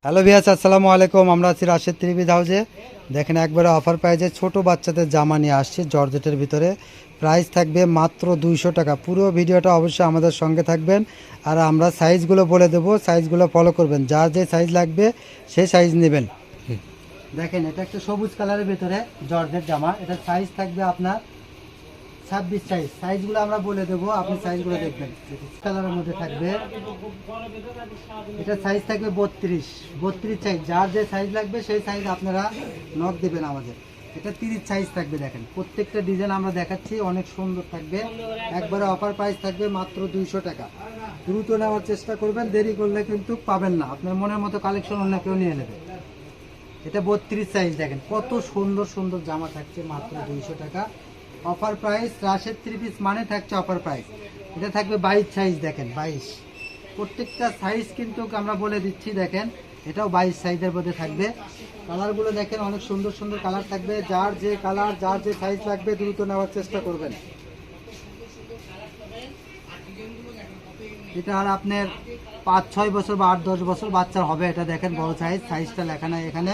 Hello ভিয়াস, আসসালামু আলাইকুম। আমরা আছি রাশেদ ত্রিবিদ হাউজে। দেখেন একবারে অফার প্রাইজে ছোট বাচ্চাদের জামা নিয়ে আসছি জর্জেটের ভিতরে। প্রাইস থাকবে মাত্র 200 টাকা। পুরো ভিডিওটা অবশ্যই আমাদের সঙ্গে থাকবেন। আর আমরা সাইজগুলো বলে দেবো, সাইজগুলো ফলো করবেন। যার যে সাইজ লাগবে সেই সাইজ নেবেন। দেখেন এটা একটা সবুজ কালারের ভিতরে জর্জেট জামা। এটা সাইজ থাকবে আপনার 26 সাইজ। সাইজগুলো আমরা বলে দেবো, আপনি সাইজগুলো দেখবেন। কালারের মধ্যে থাকবে, এটা সাইজ থাকবে 32 সাইজ। যার যে সাইজ লাগবে সেই সাইজ আপনারা নক দেবেন আমাদের। এটা 30 সাইজ থাকবে। দেখেন প্রত্যেকটা ডিজাইন আমরা দেখাচ্ছি, অনেক সুন্দর থাকবে। একবারে অফার প্রাইস থাকবে মাত্র 200 টাকা। দ্রুত নেওয়ার চেষ্টা করবেন, দেরি করলে কিন্তু পাবেন না। আপনার মনের মতো কালেকশন অন্য কেউ নিয়ে নেবে। এটা 32 সাইজ। দেখেন কত সুন্দর সুন্দর জামা থাকছে মাত্র 200 টাকা। Offer price. রাশেদ 3 পিস মানে থাকছে অফার প্রাইস। এটা থাকবে 22 সাইজ। দেখেন 22, প্রত্যেকটা সাইজ কিন্তু আমরা বলে দিচ্ছি। দেখেন এটাও 22 সাইজের মধ্যে থাকবে। কালারগুলো দেখেন অনেক সুন্দর সুন্দর কালার থাকবে। যার যে কালার, যার যে সাইজ লাগবে দ্রুত নেওয়ার চেষ্টা করবেন। এটা আর আপনার 5-6 বছর বা 8-10 বছর বাচ্চার হবে। এটা দেখেন বড় সাইজ, সাইজটা লেখা নাই এখানে,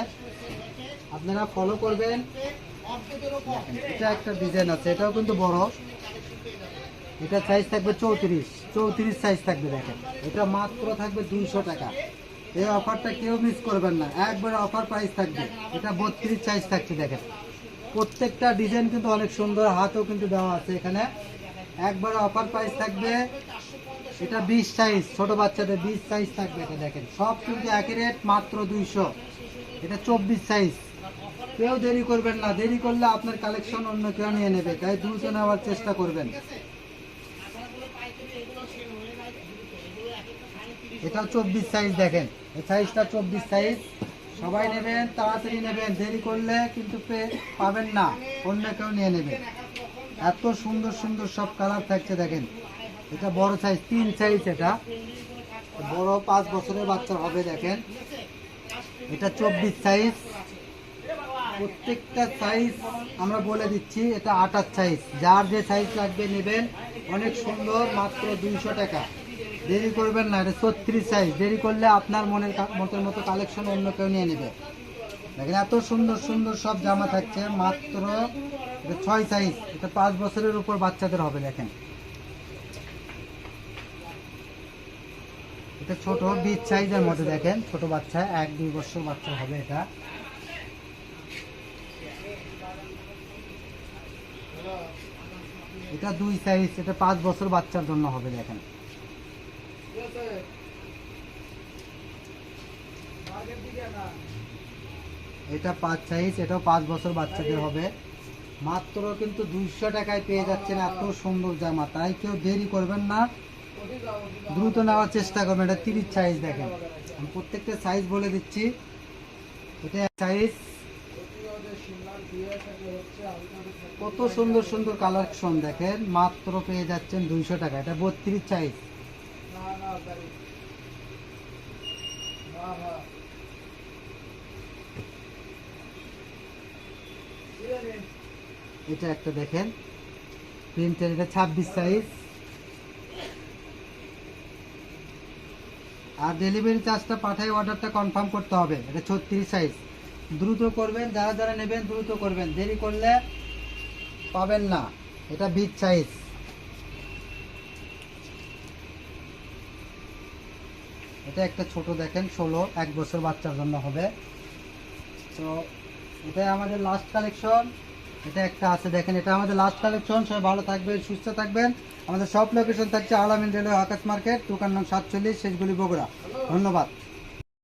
আপনারা ফলো করবেন। এটা একটা ডিজাইন আছে, এটাও কিন্তু বড়। এটা সাইজ থাকবে 34 সাইজ থাকবে। দেখেন এটা মাত্র থাকবে 200 টাকা। এই অফারটা কেউ মিস করবেন না, একবারে অফার প্রাইস থাকবে। এটা 32 সাইজ থাকছে। দেখেন প্রত্যেকটা ডিজাইন কিন্তু অনেক সুন্দর, হাতও কিন্তু দেওয়া আছে এখানে। একবারে অফার প্রাইস থাকবে। এটা 20 সাইজ, ছোট বাচ্চাদের 20 সাইজ থাকবে। এটা দেখেন সব কিন্তু একই রেট, মাত্র 200। এটা 24 সাইজ। কেউ দেরি করবেন না, দেরি করলে আপনার কালেকশন অন্য কেউ নিয়ে নেবে, তাই দ্রুত নেওয়ার চেষ্টা করবেন। এটা 24 সাইজ। দেখেন এই সাইজটা 24 সাইজ। সবাই নেবেন, তাড়াতাড়ি নেবেন, দেরি করলে কিন্তু পাবেন না, অন্য কেউ নিয়ে নেবে। এত সুন্দর সুন্দর সব কালার থাকছে। দেখেন এটা বড় সাইজ, 3 সাইজ। এটা বড় 5 বছরের বাচ্চার হবে। দেখেন এটা 24 সাইজ। প্রত্যেকটা সাইজ আমরা বলে দিচ্ছি। এটা 28 সাইজ। যার যে সাইজ লাগবে নেবেন, অনেক সুন্দর, মাত্র 200 টাকা। দেরি করবেন না। এটা 36 সাইজ। দেরি করলে আপনার মনের মতো কালেকশন অন্য কেউ নিয়ে নেবে। দেখেন এত সুন্দর সুন্দর সব জামা থাকছে মাত্র। এটা 6 সাইজ। এটা 5 বছরের উপর বাচ্চাদের হবে। দেখেন এটা ছোট 20 সাইজের মধ্যে। দেখেন ছোট বাচ্চা, 1-2 বছর বাচ্চা হবে। এটা 2 সাইজ। এটা 5 বছর বাচ্চার জন্য হবে। দেখেন এটা 5 সাইজ। এটাও 5 বছর বাচ্চাদের হবে। মাত্র কিন্তু 200 টাকায় পেয়ে যাচ্ছেন এত সুন্দর জামা। তাই কেউ দেরি করবেন না, দ্রুত নেওয়ার চেষ্টা করবেন। এটা 30 সাইজ। দেখেন আমি প্রত্যেকটা সাইজ বলে দিচ্ছি। এটা সাইজ। কত সুন্দর সুন্দর কালেকশন। দেখেন মাত্র পেয়ে যাচ্ছেন 200 টাকা। এটা 32 সাইজ। এটা একটা দেখেন প্রিন্টের, এটা 26 সাইজ। আর ডেলিভারি চার্জটা পাঠাই অর্ডারটা কনফার্ম করতে হবে। এটা 36 সাইজ। দ্রুত করবেন, যারা যারা নেবেন দ্রুত করবেন, দেরি করলে পাবেন না। এটা 20 সাইজ। এটা একটা ছোট দেখেন 16, 1 বছর বাচ্চার জন্য হবে। তো এটাই আমাদের লাস্ট কালেকশন। এটা একটা আছে। দেখেন এটা আমাদের লাস্ট কালেকশন। সবাই ভালো থাকবেন, সুস্থ থাকবেন। আমাদের সব লোকেশন থাকছে আলামিন রেলওয়ে আকাশ মার্কেট, দোকান নং 47, শেষগুলি, বগুড়া। ধন্যবাদ।